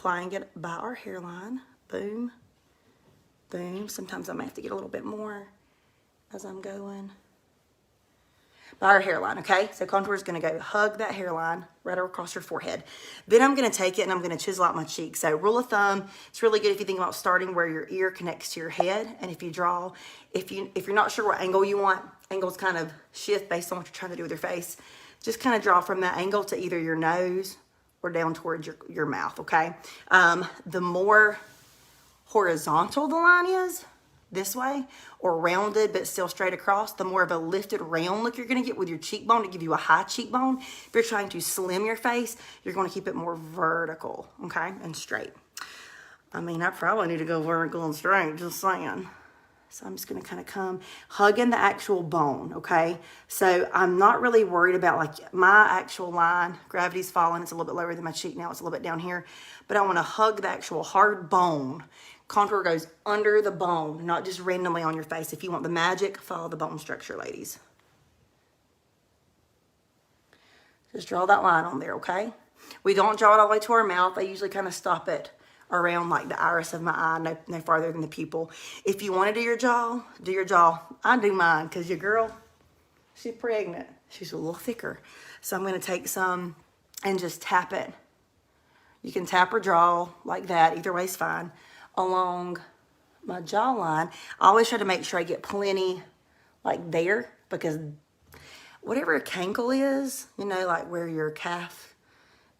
applying it by our hairline. Boom, boom. Sometimes I may have to get a little bit more as I'm going. By our hairline, okay? So contour is going to go hug that hairline right across your forehead. Then I'm going to take it and I'm going to chisel out my cheek. So rule of thumb, it's really good if you think about starting where your ear connects to your head. And if you draw, if you're not sure what angle you want, angles kind of shift based on what you're trying to do with your face. Just kind of draw from that angle to either your nose or down towards your mouth, okay? The more horizontal the line is, this way, or rounded but still straight across, the more of a lifted round look you're going to get with your cheekbone to give you a high cheekbone. If you're trying to slim your face, you're going to keep it more vertical, okay, and straight. I mean, I probably need to go vertical and straight, just saying. So I'm just going to kind of come hugging the actual bone, okay? So I'm not really worried about like my actual line. Gravity's falling. It's a little bit lower than my cheek now. It's a little bit down here. But I want to hug the actual hard bone. Contour goes under the bone, not just randomly on your face. If you want the magic, follow the bone structure, ladies. Just draw that line on there, okay? We don't draw it all the way to our mouth. I usually kind of stop it around like the iris of my eye, no farther than the pupil. If you want to do your jaw, do your jaw. I do mine because your girl, she's pregnant. She's a little thicker. So I'm going to take some and just tap it. You can tap or draw like that. Either way is fine. Along my jawline, I always try to make sure I get plenty like there, because whatever a cankle is, you know, like where your calf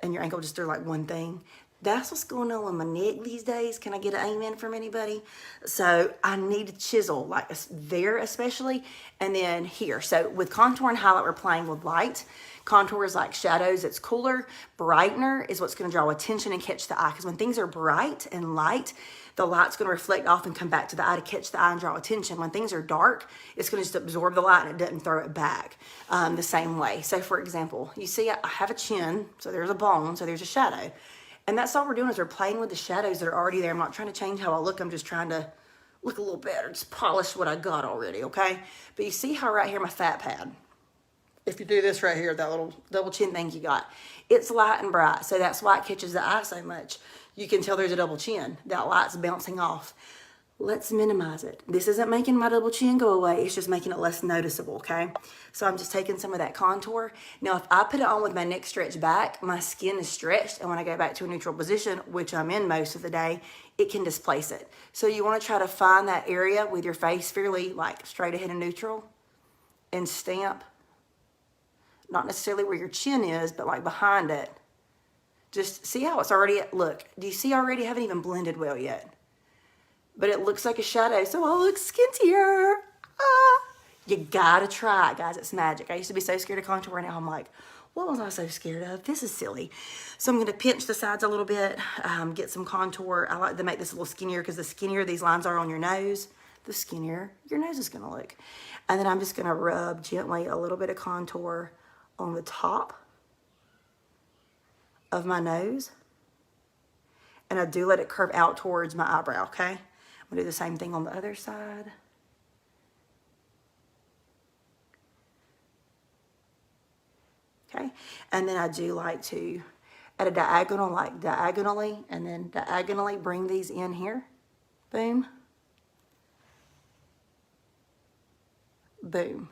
and your ankle just are like one thing, that's what's going on with my neck these days. Can I get an amen from anybody? So I need to chisel like there especially, and then here. So with contour and highlight, we're playing with light. Contour is like shadows, it's cooler. Brightener is what's going to draw attention and catch the eye, because when things are bright and light, the light's going to reflect off and come back to the eye to catch the eye and draw attention. When things are dark, it's going to just absorb the light and it doesn't throw it back the same way. So for example, you see I have a chin, so there's a bone, so there's a shadow. And that's all we're doing is we're playing with the shadows that are already there. I'm not trying to change how I look. I'm just trying to look a little better, just polish what I got already, okay? But you see how right here my fat pad, if you do this right here, that little double chin thing you got, it's light and bright. So that's why it catches the eye so much. You can tell there's a double chin. That light's bouncing off. Let's minimize it. This isn't making my double chin go away. It's just making it less noticeable, okay? So I'm just taking some of that contour. Now, if I put it on with my neck stretched back, my skin is stretched, and when I go back to a neutral position, which I'm in most of the day, it can displace it. So you want to try to find that area with your face fairly like straight ahead and neutral and stamp. Not necessarily where your chin is, but like behind it. Just see how it's already, look, do you see already? I haven't even blended well yet. But it looks like a shadow, so I look skintier. You gotta try it, guys. It's magic. I used to be so scared of contour, and now I'm like, what was I so scared of? This is silly. So I'm gonna pinch the sides a little bit, get some contour. I like to make this a little skinnier, because the skinnier these lines are on your nose, the skinnier your nose is gonna look. And then I'm just gonna rub gently a little bit of contour on the top of my nose, and I do let it curve out towards my eyebrow, okay? I'm gonna do the same thing on the other side. Okay, and then I do like to, at a diagonal, like diagonally, and then diagonally bring these in here. Boom. Boom.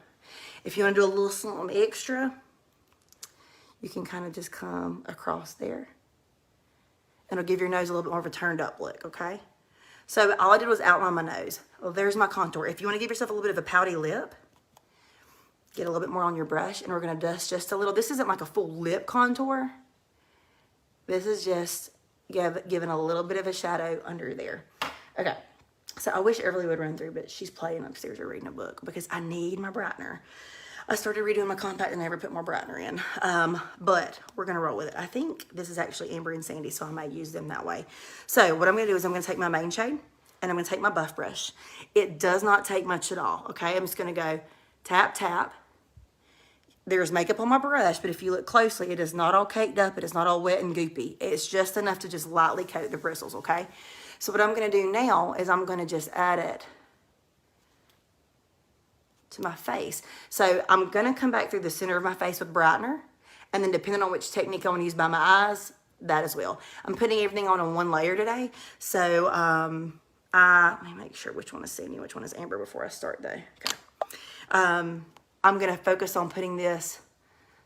If you wanna do a little something extra, you can kind of just come across there. And it'll give your nose a little bit more of a turned up look, okay? So all I did was outline my nose. Well, there's my contour. If you want to give yourself a little bit of a pouty lip, get a little bit more on your brush, and we're going to dust just a little. This isn't like a full lip contour. This is just giving a little bit of a shadow under there. Okay, so I wish Everly would run through, but she's playing upstairs or reading a book, because I need my brightener. I started redoing my compact and never put more brightener in, but we're gonna roll with it. I think this is actually Amber and Sandy, so I may use them that way. So what I'm gonna do is I'm gonna take my main shade and I'm gonna take my buff brush. It does not take much at all, okay? I'm just gonna go tap, tap. There's makeup on my brush, but if you look closely, it is not all caked up. It is not all wet and goopy. It's just enough to just lightly coat the bristles, okay? So what I'm gonna do now is I'm gonna just add it to my face. So I'm gonna come back through the center of my face with brightener, and then depending on which technique I wanna use by my eyes, that as well. I'm putting everything on in one layer today. So let me make sure which one is Sandy, which one is Amber before I start though. Okay. I'm going to focus on putting this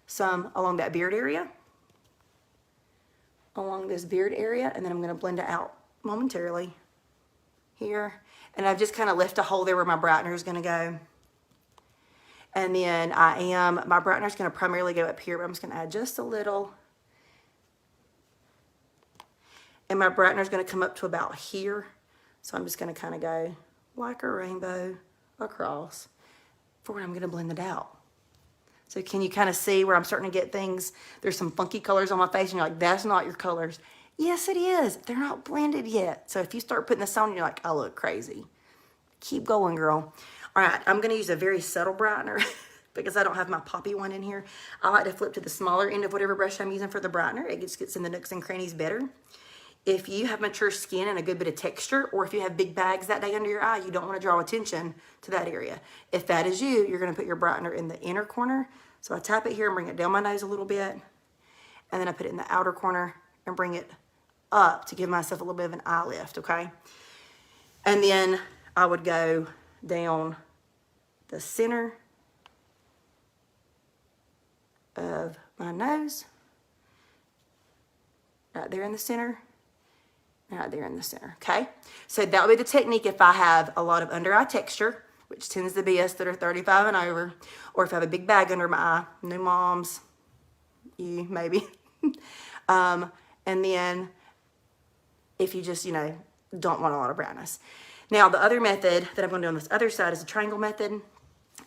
some along that beard area. Along this beard area, and then I'm going to blend it out momentarily here. And I've just kind of left a hole there where my brightener is going to go. And then my brightener is going to primarily go up here, but I'm just going to add just a little. And my brightener is going to come up to about here. So I'm just going to kind of go like a rainbow across for when I'm going to blend it out. So can you kind of see where I'm starting to get things? There's some funky colors on my face and you're like, that's not your colors. Yes, it is. They're not blended yet. So if you start putting this on, you're like, I look crazy. Keep going, girl. All right, I'm going to use a very subtle brightener because I don't have my poppy one in here. I like to flip to the smaller end of whatever brush I'm using for the brightener. It just gets in the nooks and crannies better. If you have mature skin and a good bit of texture, or if you have big bags that day under your eye, you don't want to draw attention to that area. If that is you, you're going to put your brightener in the inner corner. So I tap it here and bring it down my nose a little bit. And then I put it in the outer corner and bring it up to give myself a little bit of an eye lift, okay? And then I would go down the center of my nose, right there in the center, right there in the center, okay? So that would be the technique if I have a lot of under eye texture, which tends to be us that are 35 and over, or if I have a big bag under my eye, new moms, you maybe. And then if you just, you know, don't want a lot of brightness. Now, the other method that I'm going to do on this other side is a triangle method.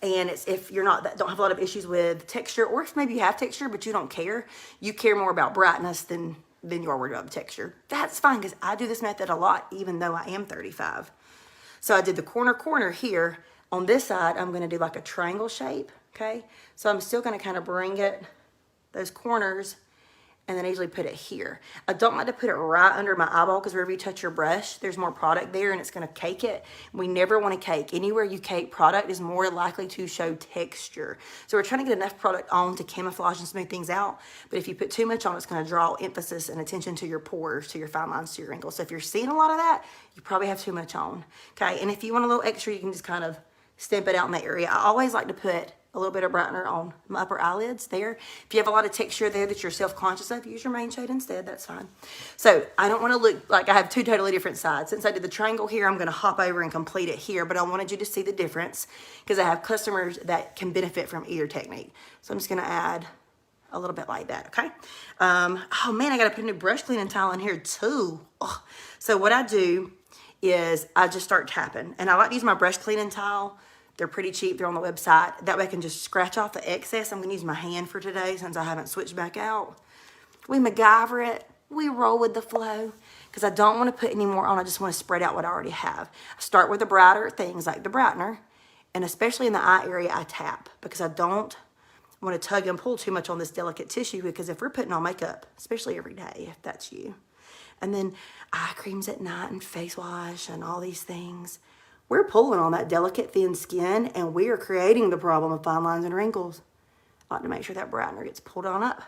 And it's if you're don't have a lot of issues with texture, or if maybe you have texture, but you don't care. You care more about brightness than you are worried about texture. That's fine, because I do this method a lot, even though I am 35. So I did the corner here. On this side, I'm going to do like a triangle shape, okay? So I'm still going to kind of bring it, those corners, and then I usually put it here. I don't like to put it right under my eyeball, because wherever you touch your brush, there's more product there and it's going to cake it. We never want to cake. Anywhere you cake product is more likely to show texture. So we're trying to get enough product on to camouflage and smooth things out. But if you put too much on, it's going to draw emphasis and attention to your pores, to your fine lines, to your wrinkles. So if you're seeing a lot of that, you probably have too much on. Okay, and if you want a little extra, you can just kind of stamp it out in that area. I always like to put a little bit of brightener on my upper eyelids there. If you have a lot of texture there that you're self-conscious of, use your main shade instead. That's fine. So I don't want to look like I have two totally different sides. Since I did the triangle here, I'm going to hop over and complete it here, but I wanted you to see the difference because I have customers that can benefit from either technique. So I'm just going to add a little bit like that, okay? Oh man, I got to put a new brush cleaning towel in here too. Oh. So what I do is I just start tapping, and I like to use my brush cleaning towel. They're pretty cheap. They're on the website. That way I can just scratch off the excess. I'm going to use my hand for today since I haven't switched back out. We MacGyver it. We roll with the flow because I don't want to put any more on. I just want to spread out what I already have. I start with the brighter things like the brightener, and especially in the eye area, I tap because I don't want to tug and pull too much on this delicate tissue, because if we're putting on makeup, especially every day, if that's you, and then eye creams at night and face wash and all these things, we're pulling on that delicate, thin skin, and we are creating the problem of fine lines and wrinkles. I like to make sure that brightener gets pulled on up,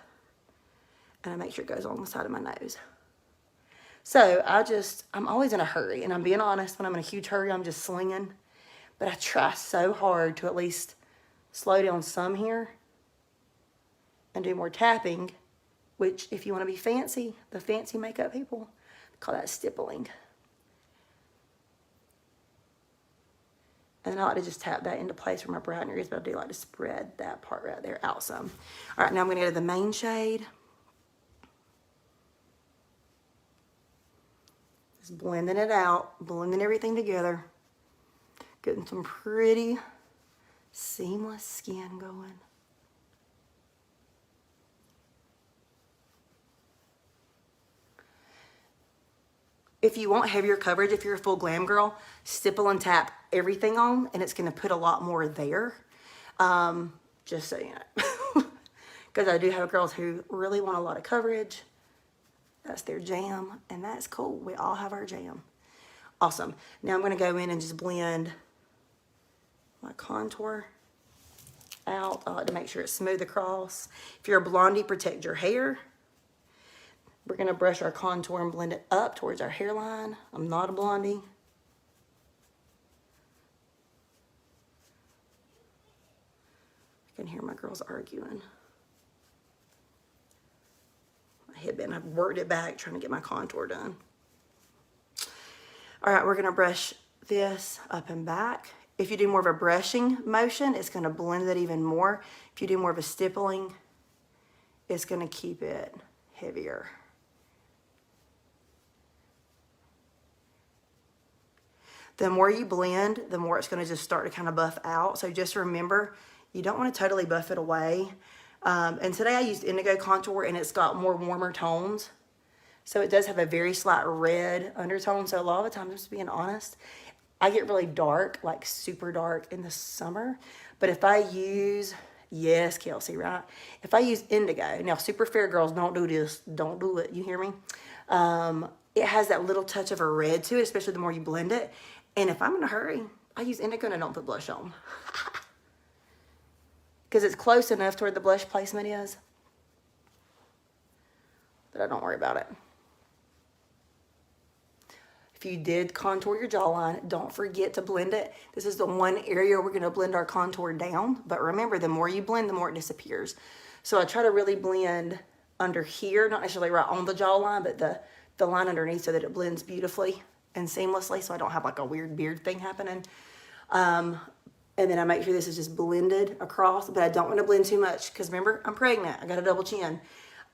and I make sure it goes on the side of my nose. So I'm always in a hurry, and I'm being honest, when I'm in a huge hurry, I'm just slinging, but I try so hard to at least slow down some here and do more tapping, which if you want to be fancy, the fancy makeup people call that stippling. And then I like to just tap that into place where my brightener is, but I do like to spread that part right there out some. All right, now I'm going to go to the main shade. Just blending it out, blending everything together. Getting some pretty seamless skin going. If you want heavier coverage, if you're a full glam girl, stipple and tap everything on, and it's going to put a lot more there. Just so you know. Because I do have girls who really want a lot of coverage. That's their jam, and that's cool. We all have our jam. Awesome. Now I'm going to go in and just blend my contour out. I like to make sure it's smooth across. If you're a blondie, protect your hair. We're going to brush our contour and blend it up towards our hairline. I'm not a blondie. I can hear my girls arguing. My headband, I've worked it back trying to get my contour done. All right, we're going to brush this up and back. If you do more of a brushing motion, it's going to blend it even more. If you do more of a stippling, it's going to keep it heavier. The more you blend, the more it's going to just start to kind of buff out. So just remember, you don't want to totally buff it away. And today I used indigo contour, and it's got more warmer tones. So it does have a very slight red undertone. So a lot of the times, just being honest, I get really dark, like super dark in the summer. But if I use, yes, Kelsey, right? If I use indigo, now super fair girls, don't do this. Don't do it. You hear me? It has that little touch of a red to it, especially the more you blend it. And if I'm in a hurry, I use indigo and I don't put blush on. Because it's close enough to where the blush placement is that I don't worry about it. If you did contour your jawline, don't forget to blend it. This is the one area we're going to blend our contour down. But remember, the more you blend, the more it disappears. So I try to really blend under here, not necessarily right on the jawline, but the line underneath so that it blends beautifully and seamlessly, so I don't have like a weird beard thing happening. And then I make sure this is just blended across, but I don't want to blend too much because remember, I'm pregnant. I got a double chin.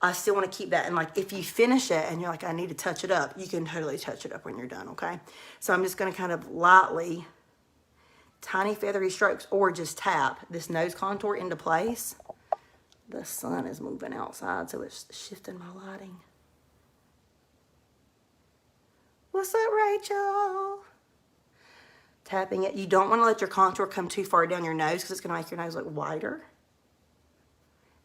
I still want to keep that. And like, if you finish it and you're like, I need to touch it up, you can totally touch it up when you're done, okay? So I'm just going to kind of lightly, tiny feathery strokes, or just tap this nose contour into place. The sun is moving outside, so it's shifting my lighting. What's up, Rachel? Tapping it. You don't want to let your contour come too far down your nose because it's going to make your nose look wider.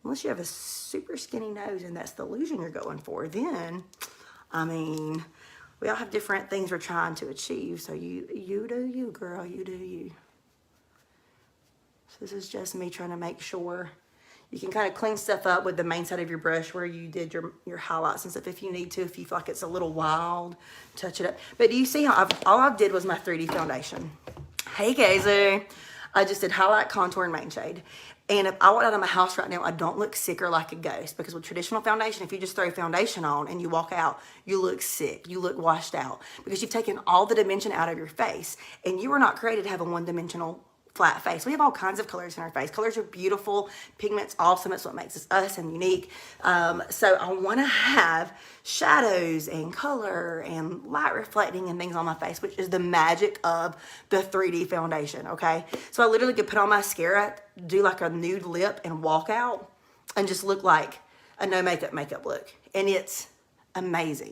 Unless you have a super skinny nose and that's the illusion you're going for. Then, I mean, we all have different things we're trying to achieve. So you do you, girl. You do you. So this is just me trying to make sure. You can kind of clean stuff up with the main side of your brush where you did your highlights and stuff if you need to. If you feel like it's a little wild, touch it up. But do you see how all I did was my 3D foundation. Hey, Casey. I just did highlight, contour, and main shade. And if I walk out of my house right now, I don't look sick or like a ghost. Because with traditional foundation, if you just throw foundation on and you walk out, you look sick. You look washed out. Because you've taken all the dimension out of your face. And you were not created to have a one-dimensional flat face. We have all kinds of colors in our face. Colors are beautiful. Pigment's awesome. It's what makes us and unique. So I want to have shadows and color and light reflecting and things on my face, which is the magic of the 3D foundation, okay? So I literally could put on mascara, do like a nude lip, and walk out and just look like a no makeup look. And it's amazing.